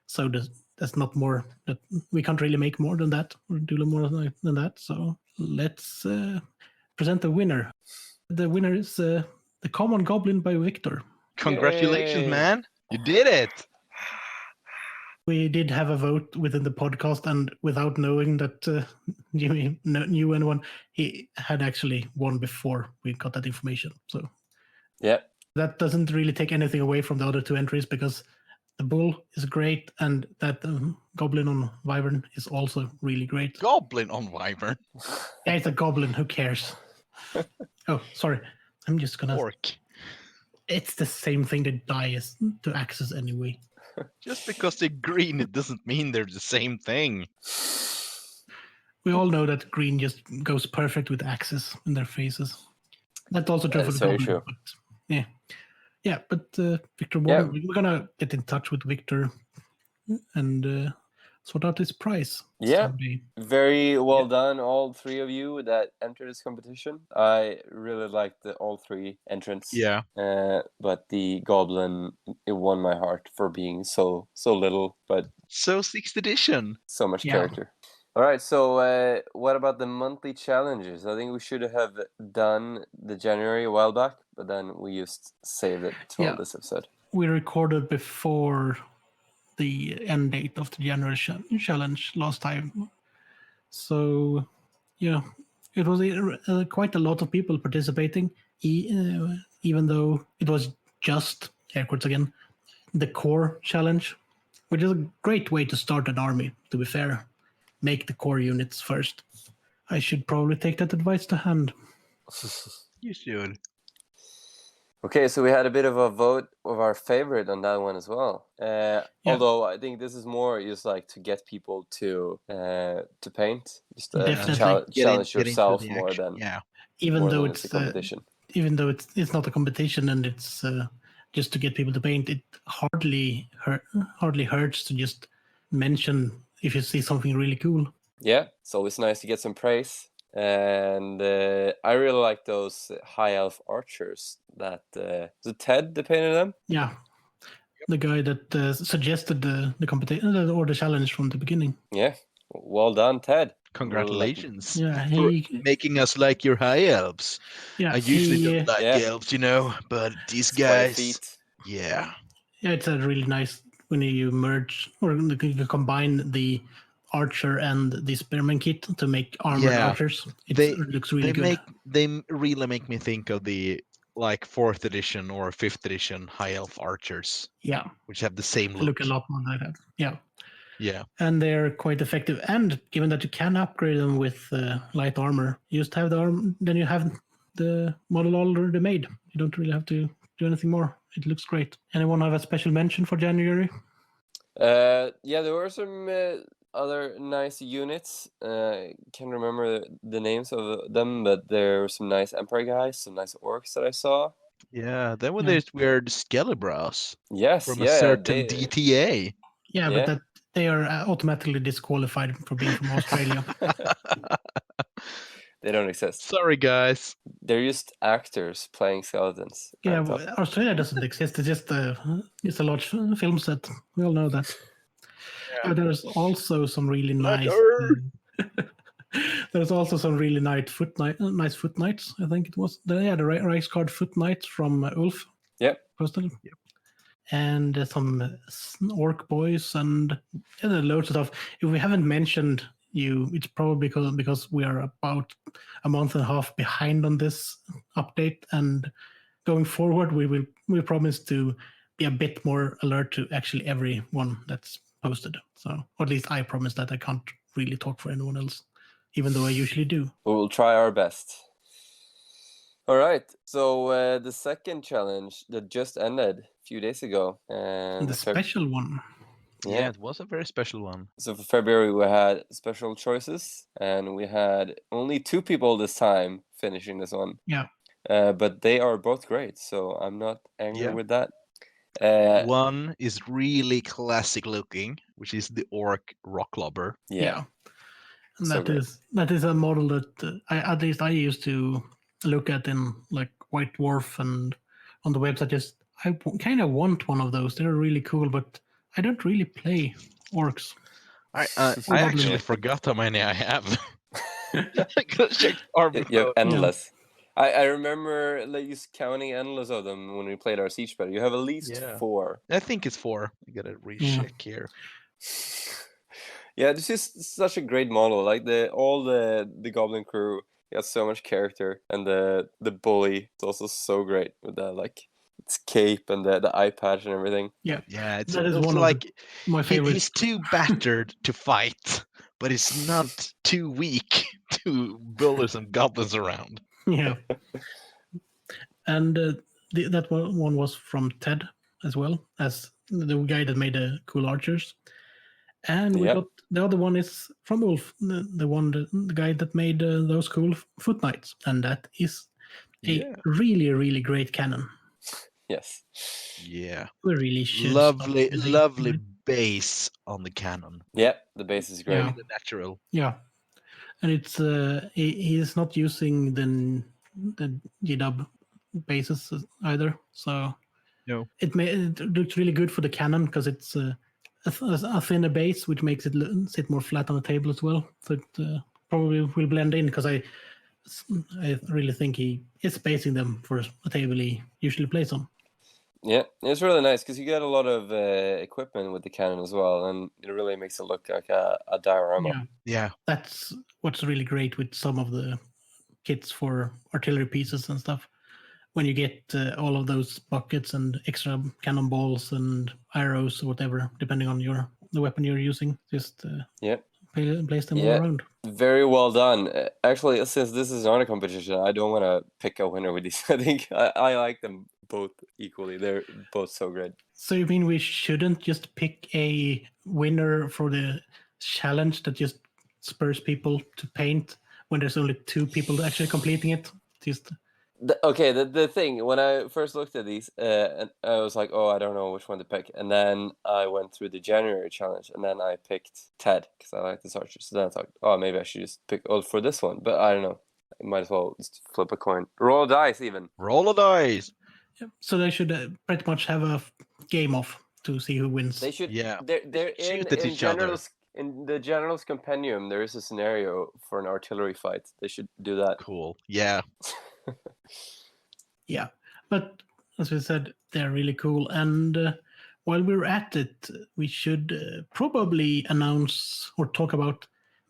So there's not more that we can't really make more than that or do more than that. So let's present the winner. The winner is the Common Goblin by Victor. Congratulations, Yay. man! You did it. We did have a vote within the podcast, and without knowing that Jimmy knew anyone, he had actually won before we got that information. So Yeah. that doesn't really take anything away from the other two entries, because the bull is great, and that goblin on Wyvern is also really great. Goblin on Wyvern. Yeah, it's a goblin. Who cares? Oh, sorry. I'm just gonna. Orc. It's the same thing that dies to access anyway. Just because they're green, it doesn't mean they're the same thing. We all know that green just goes perfect with axes in their faces. That's also true for the very goblin. true. But yeah. But Victor, Yeah. we're gonna get in touch with Victor and sort out his prize. Yeah. someday. Very well done, all three of you that entered this competition. I really liked all three entrants. Yeah. But the goblin, it won my heart for being so little, but So 6th edition. so much Yeah. character. All right, so what about the monthly challenges? I think we should have done the January a while back, but then we just saved it till this episode. We recorded before the end date of the January challenge last time. So, yeah, it was quite a lot of people participating, even though it was just, air quotes again, the core challenge, which is a great way to start an army, to be fair. Make the core units first. I should probably take that advice to hand. You should. Okay, so we had a bit of a vote of our favorite on that one as well. Although I think this is more just like to get people to paint, just Definitely. challenge Get into yourself the more action. than Yeah. Even more though than it's a competition. even though it's not a competition and it's just to get people to paint, it hardly hurts to just mention if you see something really cool. Yeah, it's always nice to get some praise. And I really like those high elf archers that was it Ted that painted them? Yeah, the guy that suggested the competition or the challenge from the beginning. Yeah, well done, Ted. Congratulations. Yeah, For he making us like your high elves. yeah I usually he, don't like Yeah. elves, but these It's quite a guys. feat. Yeah. yeah, it's a really nice when you merge or you combine the archer and the spearman kit to make armored Yeah, archers. It they- looks really good. Really make me think of the like 4th edition or 5th edition high elf archers, Yeah, which have the same they look. look a lot more like that. Yeah. Yeah. And they're quite effective. And given that you can upgrade them with light armor, you just have the arm, then you have the model already made. You don't really have to do anything more. It looks great. Anyone have a special mention for January? Yeah, there were some other nice units. Can't remember the names of them, but there were some nice Empire guys, some nice orcs that I saw. Yeah. Then when Yeah. there's weird Skelebrows Yes, from yeah, a certain they- DTA. Yeah, Yeah. but that they are automatically disqualified for being from Australia. They don't exist. Sorry, guys. They're just actors playing skeletons. Yeah, aren't they? well, Australia doesn't exist. It's just a large film set. We all know that. But there's also some really nice. There's also some really nice foot knights. I think it was the Reichsguard foot knights from Ulf. Yep. Posted. Yep. And some orc boys and loads of stuff. If we haven't mentioned you, it's probably because we are about a month and a half behind on this update. And going forward, we promise to be a bit more alert to actually everyone that's posted. So, or at least I promise that. I can't really talk for anyone else, even though I usually do. We will try our best. All right. So the second challenge that just ended a few days ago, and The special one. Yeah, it was a very special one. So for February we had special choices, and we had only 2 people this time finishing this one. Yeah. But they are both great, so I'm not angry Yeah. with that. One is really classic looking, which is the orc rocklobber. Yeah. And So that is a model that at least I used to look at in like White Dwarf and on the website. I kind of want one of those. They're really cool, but I don't really play orcs. I Or actually goblins. forgot how many I have. I could check army You have mode. endless. I remember like just counting endless of them when we played our siege battle. You have at least Yeah. 4. I think it's 4. I gotta recheck here. Yeah, this is such a great model. Like all the goblin crew got so much character, and the bully is also so great with that like its cape and the eye patch and everything. Yeah, it's That is also one of like my favorite. he's too battered to fight, but he's not too weak to build some goblins around. Yeah. And that one was from Ted as well, as the guy that made the cool archers. And we Yep. got the other one is from Ulf, the guy that made those cool foot knights, and that is a Yeah. really, really great cannon. Yes. Yeah. We really should. stop Lovely, using lovely it. base on the cannon. Yep, the base is great. Yeah. The natural. Yeah, and it's he's not using the GW bases either, so No. it looks really good for the cannon because it's a thinner base, which makes it sit more flat on the table as well. So it probably will blend in because I really think he is spacing them for a table he usually plays on. Yeah, it's really nice because you get a lot of equipment with the cannon as well, and it really makes it look like a diorama. Yeah. That's what's really great with some of the kits for artillery pieces and stuff. When you get all of those buckets and extra cannonballs and arrows or whatever, depending on the weapon you're using, just place them all around. Very well done. Actually, since this is not a competition, I don't want to pick a winner with these. I think I like them both equally. They're both so great. So you mean we shouldn't just pick a winner for the challenge that just spurs people to paint when there's only 2 people actually completing it? Just The thing, when I first looked at these, and I was like, oh, I don't know which one to pick. And then I went through the January challenge, and then I picked Ted because I like this archer. So then I thought, oh, maybe I should just pick Ulf for this one. But I don't know. I might as well just flip a coin. Roll a dice, even. Roll a dice. so they should pretty much have a game off to see who wins. They should. Yeah. They're Shoot at each other. In the General's Compendium, there is a scenario for an artillery fight. They should do that. Cool. Yeah. Yeah, but as we said, they're really cool. And while we're at it, we should probably announce or talk about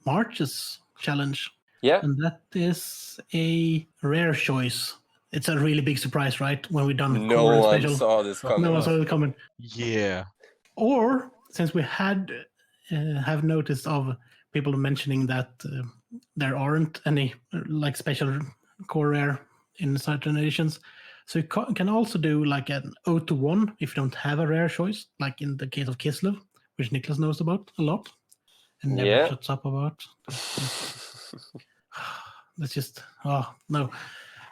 March's challenge. Yeah. And that is a rare choice. It's a really big surprise, right? When we done No Core one special. saw this coming. No one saw it coming. Yeah. Or since we have noticed of people mentioning that there aren't any like special core rare in certain editions, so you can also do like an 0-1 if you don't have a rare choice, like in the case of Kislev, which Niklas knows about a lot and never shuts up about. That's just no.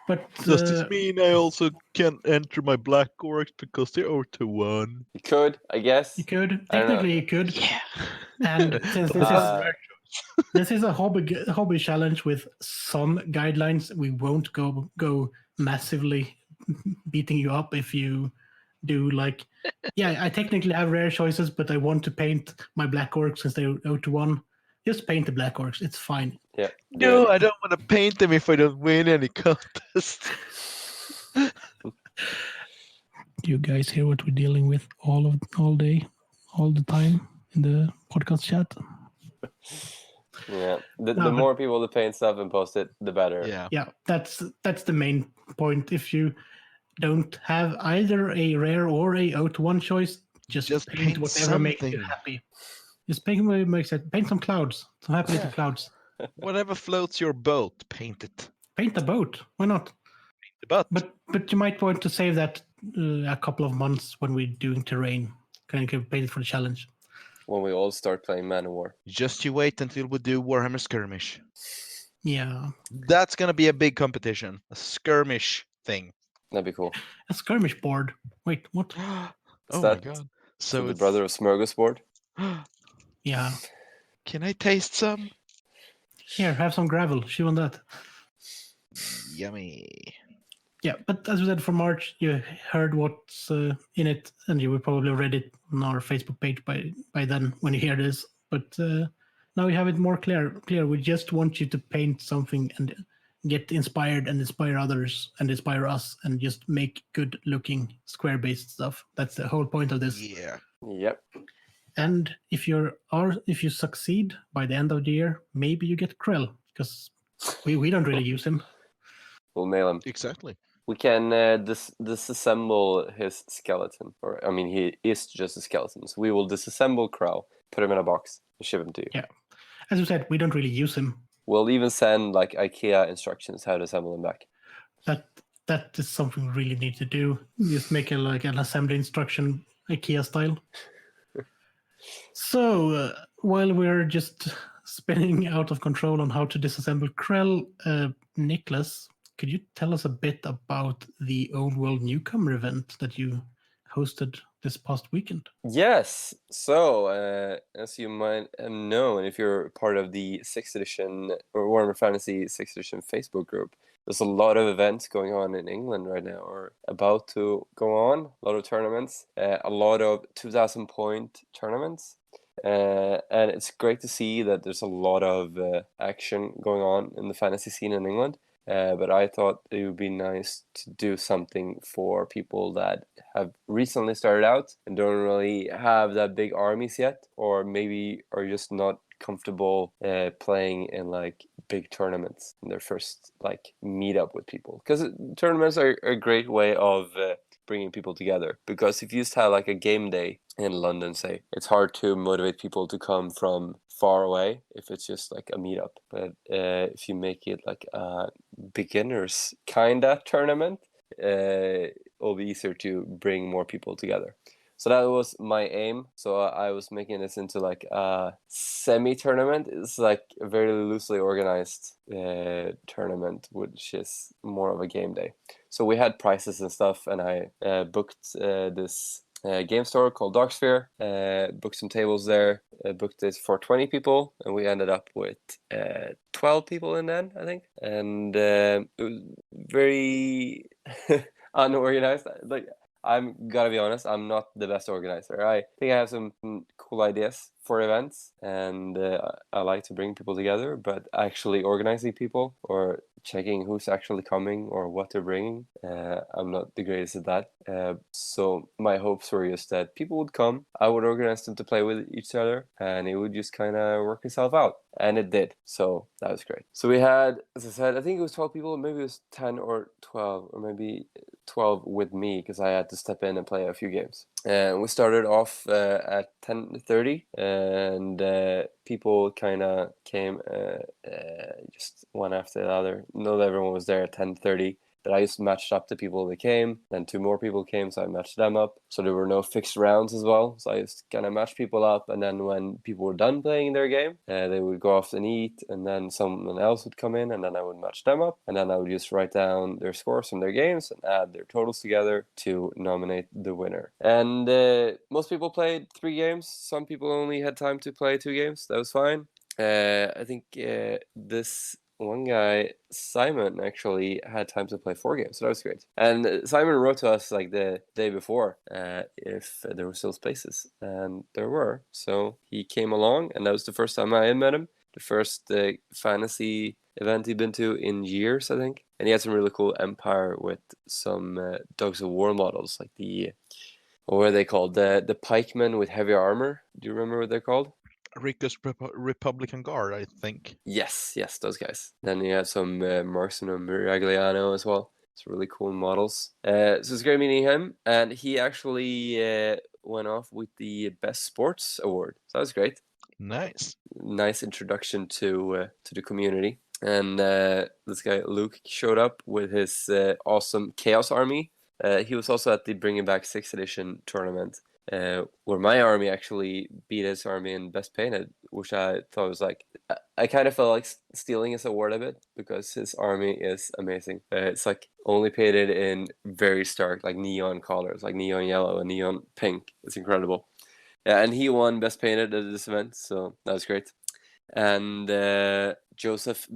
But does this mean I also can't enter my black orcs because they're 0-1? You could, I guess. You could technically, you could. Yeah. And since this is a hobby challenge with some guidelines, we won't go massively beating you up if you do like, I technically have rare choices, but I want to paint my black orcs since they're 0-1. Just paint the black orcs. It's fine. Yeah. No, I don't want to paint them if I don't win any contest. Do you guys hear what we're dealing with all day, all the time in the podcast chat? Yeah. The more people that paint stuff and post it, the better. Yeah. That's the main point. If you don't have either a rare or a 0-1 choice, just paint whatever makes you happy. Just paint what makes it. Paint some clouds. Some happy little clouds. Whatever floats your boat, paint it. Paint the boat. Why not? Paint the boat. But you might want to save that a couple of months when we're doing terrain. Can you paint it for the challenge? When we all start playing Man of War. Just you wait until we do Warhammer Skirmish. Yeah. That's gonna be a big competition. A skirmish thing. That'd be cool. A skirmish board. Wait, what? Oh my god. So the brother of Smorgasbord? Yeah. Can I taste some? Here, have some gravel. Chew on that. Yummy. Yeah, but as we said, for March, you heard what's in it, and you will probably read it on our Facebook page by then when you hear this. But now we have it more clear. We just want you to paint something and get inspired and inspire others and inspire us and just make good-looking square-based stuff. That's the whole point of this. Yeah. Yep. And if you succeed by the end of the year, maybe you get Krell, because we don't really use him. We'll mail him. Exactly. We can disassemble his skeleton. Or, I mean, he is just a skeleton. So we will disassemble Crow, put him in a box, and ship him to you. Yeah. As we said, we don't really use him. We'll even send like IKEA instructions how to assemble him back. That is something we really need to do. Just make an assembly instruction IKEA style. So while we're just spinning out of control on how to disassemble Krell, Niklas, could you tell us a bit about the Own World Newcomer event that you hosted this past weekend? Yes. So, as you might have known, if you're part of the 6th edition or Warhammer Fantasy 6th edition Facebook group, there's a lot of events going on in England right now, or about to go on. A lot of tournaments, a lot of 2,000 point tournaments. And it's great to see that there's a lot of action going on in the fantasy scene in England. But I thought it would be nice to do something for people that have recently started out and don't really have that big armies yet, or maybe are just not comfortable playing in like big tournaments in their first like meetup with people. Because tournaments are a great way of bringing people together. Because if you just have like a game day in London, say, it's hard to motivate people to come from far away if it's just like a meetup. But if you make it like a beginners kinda tournament, it'll be easier to bring more people together. So that was my aim. So I was making this into like a semi-tournament. It's like a very loosely organized tournament, which is more of a game day. So we had prizes and stuff, and I booked this game store called Darksphere, booked some tables there, booked it for 20 people, and we ended up with 12 people in then, I think. And it was very unorganized. Like, I'm gotta be honest, I'm not the best organizer. I think I have some cool ideas for events, and I like to bring people together, but actually organizing people or checking who's actually coming or what they're bringing, I'm not the greatest at that. So my hopes were just that people would come, I would organize them to play with each other, and it would just kind of work itself out. And it did. So that was great. So we had, as I said, I think it was 12 people, maybe it was 10 or 12, or maybe 12 with me, because I had to step in and play a few games. And we started off at 10:30, and people kind of came just one after the other. Not everyone was there at 10:30. But I just matched up the people that came. Then 2 more people came, so I matched them up. So there were no fixed rounds as well. So I just kind of matched people up. And then when people were done playing their game, they would go off and eat. And then someone else would come in, and then I would match them up. And then I would just write down their scores from their games and add their totals together to nominate the winner. And most people played 3 games. Some people only had time to play 2 games. That was fine. I think this one guy, Simon, actually had time to play 4 games, so that was great. And Simon wrote to us like the day before if there were still spaces, and there were. So he came along, and that was the first time I had met him. The first fantasy event he'd been to in years, I think. And he had some really cool Empire with some Dogs of War models, like what were they called? The pikemen with heavy armor. Do you remember what they're called? Rico's Republican Guard, I think. Yes, those guys. Then you have some Marcino Miragliano as well. It's really cool models. So it's great meeting him. And he actually went off with the Best Sports Award. So that was great. Nice. Nice introduction to the community. And this guy, Luke, showed up with his awesome Chaos Army. He was also at the Bringing Back 6th Edition tournament. Where my army actually beat his army in Best Painted, which I thought was like, I kind of felt like stealing his award a bit, because his army is amazing. It's like only painted in very stark, like neon colors, like neon yellow and neon pink. It's incredible. Yeah, and he won Best Painted at this event, so that was great. And Joseph,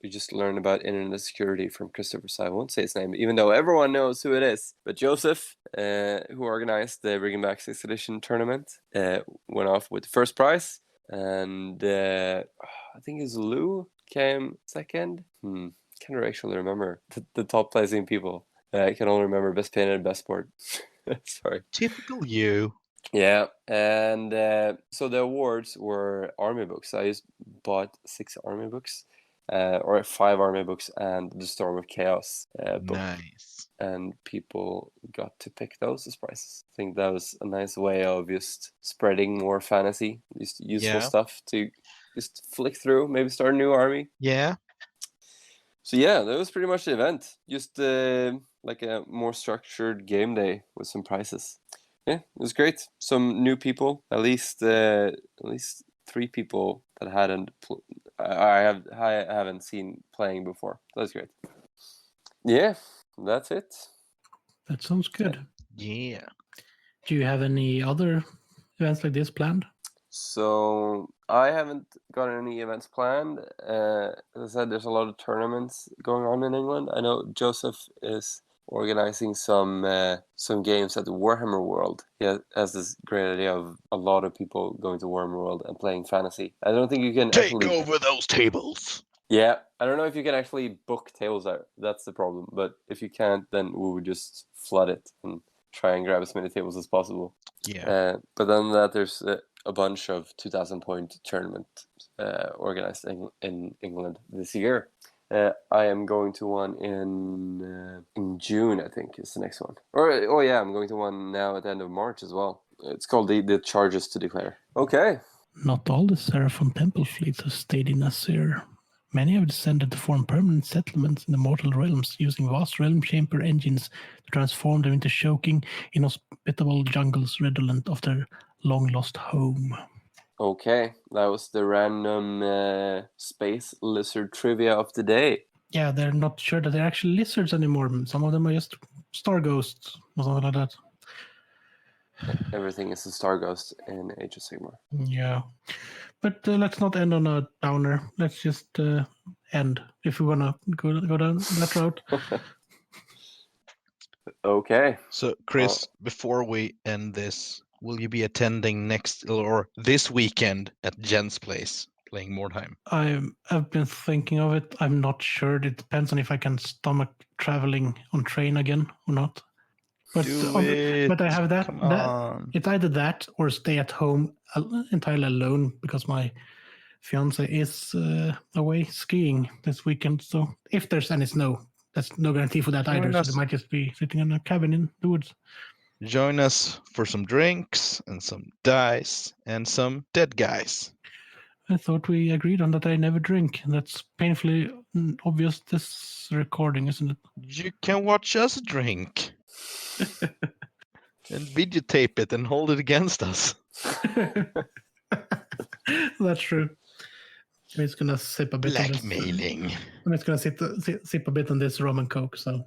we just learned about internet security from Christopher. So I won't say his name, even though everyone knows who it is. But Joseph, who organized the Bringing Back 6th edition tournament, went off with the first prize, and I think his Lou came second. Can't actually remember the top placing people. I can only remember best painted, best sport. Sorry. Typical you. Yeah, and so the awards were army books. I just bought 6 army books, or 5 army books, and the Storm of Chaos book. Nice. And people got to pick those as prizes. I think that was a nice way of just spreading more fantasy, just useful stuff to just flick through, maybe start a new army. Yeah. So yeah, that was pretty much the event. Just like a more structured game day with some prizes. Yeah, it was great. Some new people, at least 3 people that I haven't seen playing before. That's great. Yeah, that's it. That sounds good. Yeah. Do you have any other events like this planned? So I haven't got any events planned. As I said, there's a lot of tournaments going on in England. I know Joseph is organizing some games at the Warhammer World. He has this great idea of a lot of people going to Warhammer World and playing fantasy. I don't think you can take over those tables. Yeah, I don't know if you can actually book tables there. That's the problem. But if you can't, then we would just flood it and try and grab as many tables as possible. Yeah. But then that there's a bunch of 2,000 point tournament organized in England this year. I am going to one in June, I think, is the next one. I'm going to one now at the end of March as well. It's called the Charges to Declare. Okay. Not all the Seraphon temple fleets have stayed in Azir. Many have descended to form permanent settlements in the mortal realms, using vast realm chamber engines to transform them into choking, inhospitable jungles redolent of their long-lost home. Okay, that was the random space lizard trivia of the day. Yeah, they're not sure that they're actually lizards anymore. Some of them are just star ghosts or something like that. Everything is a star ghost in Age of Sigmar. Yeah. But let's not end on a downer. Let's just end if we want to go down that route. Okay. So, Chris, before we end this, will you be attending this weekend at Jen's place playing Mordheim? I've been thinking of it. I'm not sure. It depends on if I can stomach traveling on train again or not. But but I have that. Come on. It's either that or stay at home entirely alone because my fiance is away skiing this weekend. So if there's any snow, that's no guarantee for that either. So they might just be sitting in a cabin in the woods. Join us for some drinks and some dice and some dead guys. I thought we agreed on that I never drink. That's painfully obvious this recording, isn't it? You can watch us drink. And videotape it and hold it against us. That's true. I'm just gonna sip a bit. Blackmailing. I'm just gonna sip a bit on this rum and coke. So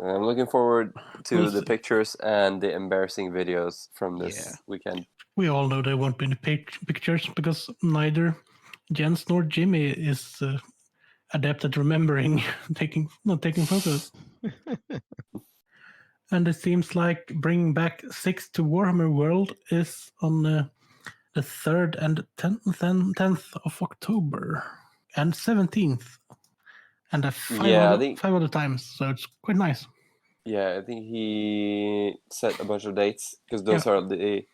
I'm looking forward to the pictures and the embarrassing videos from this weekend. We all know there won't be any pictures because neither Jens nor Jimmy is adept at remembering not taking photos. And it seems like bringing back 6 to Warhammer World is on the 3rd and 10th of October and 17th. And 5 other times, so it's quite nice. Yeah, I think he set a bunch of dates because those are the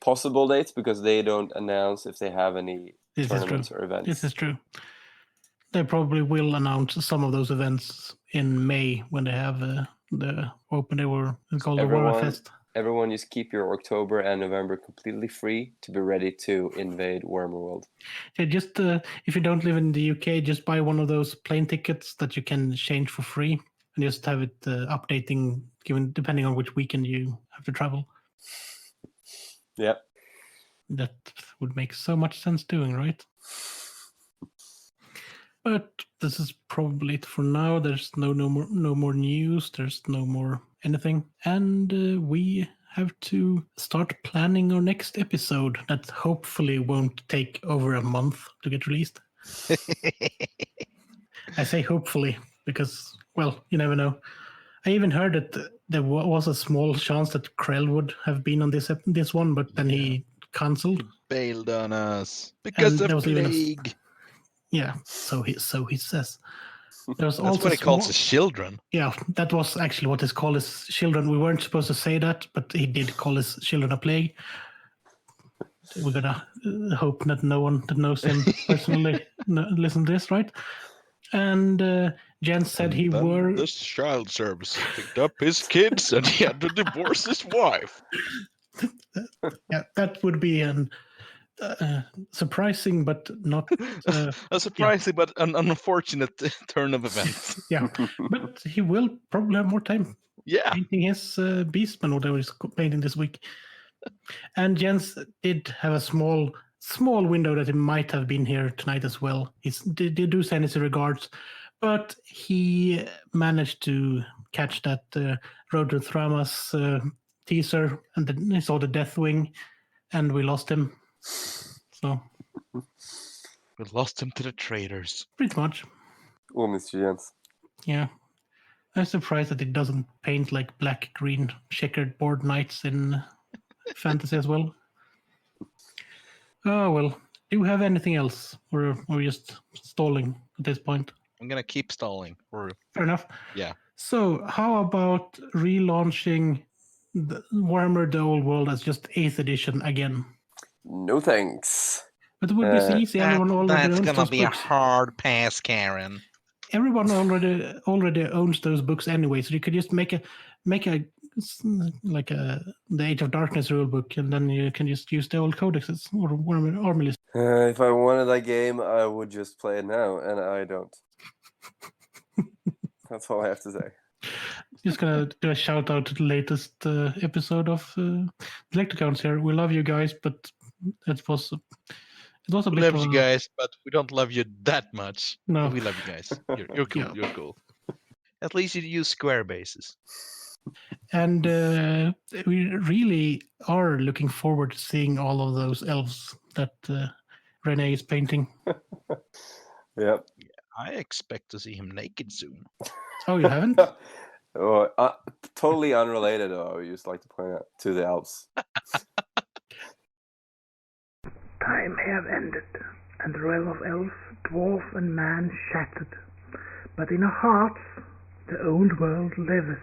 possible dates because they don't announce if they have any tournaments or events. This is true. They probably will announce some of those events in May when they have the open. They were called the Warhammer Fest. Everyone just keep your October and November completely free to be ready to invade Warhammer World. Yeah, just if you don't live in the UK, just buy one of those plane tickets that you can change for free and just have it updating depending on which weekend you have to travel. Yep. That would make so much sense doing, right? But this is probably it for now. There's no more news. There's no more anything. And we have to start planning our next episode that hopefully won't take over a month to get released. I say hopefully because, well, you never know. I even heard that there was a small chance that Krell would have been on this one, but then he cancelled. Bailed on us because And of there was even plague. Yeah, so he says. There was That's also what he calls his children. Yeah, that was actually what he called his children. We weren't supposed to say that, but he did call his children a plague. We're gonna hope that no one that knows him personally listen to this, right? And Jens said he were. The child service picked up his kids and he had to divorce his wife. Yeah, that would be an surprising, but not a surprising but an unfortunate turn of events. Yeah, but he will probably have more time. Yeah, painting his Beastman, whatever he's painting this week. And Jens did have a small window that he might have been here tonight as well. He did do send his regards, but he managed to catch that Road to Thramas teaser, and then he saw the Deathwing, and we lost him. So we lost him to the traders. Pretty much. Oh, Mr. Jens. Yeah. I'm surprised that it doesn't paint like black-green checkered board knights in Fantasy as well. Oh, well. Do you have anything else? Or are we just stalling at this point? I'm going to keep stalling. Fair enough. Yeah. So, how about relaunching the Warhammer The Old World as just 8th edition again? No thanks. But it would be so easy. Everyone already that's owns going those to be books. A hard pass, Karen. Everyone already owns those books anyway, so you could just make a like the Age of Darkness rulebook, and then you can just use the old codexes or army list. If I wanted that game, I would just play it now, and I don't. That's all I have to say. Just gonna do a shout out to the latest episode of Electrocounts here. We love you guys, but it was a bit. We love you guys, but we don't love you that much. No, we love you guys. You're cool. Yeah. You're cool. At least you use square bases. And we really are looking forward to seeing all of those elves that Renee is painting. Yep. I expect to see him naked soon. Oh, you haven't? Totally unrelated, though. I would just like to point out to the elves. Time have ended, and the realm of elf, dwarf, and man shattered. But in our hearts, the old world lives.